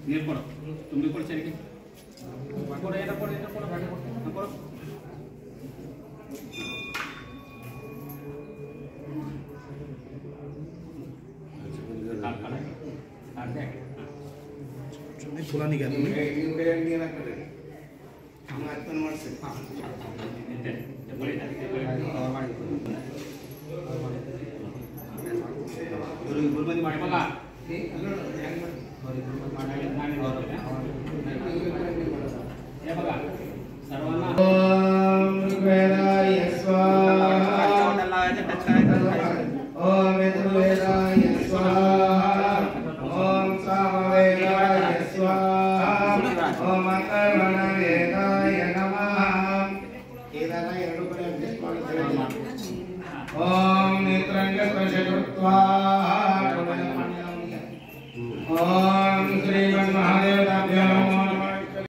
ನೀರು ಕೊಡು ತುಂಬಿ ಕೊಡು ಸರಿಗೆ ಕೊಡು ಏನೋ ಕೊಡು ಏನೋ ಕೊಡು ಗಾಡಿ ಕೊಡು ಕೊಡು फुला निघाला ओम श्रीमन्महादेव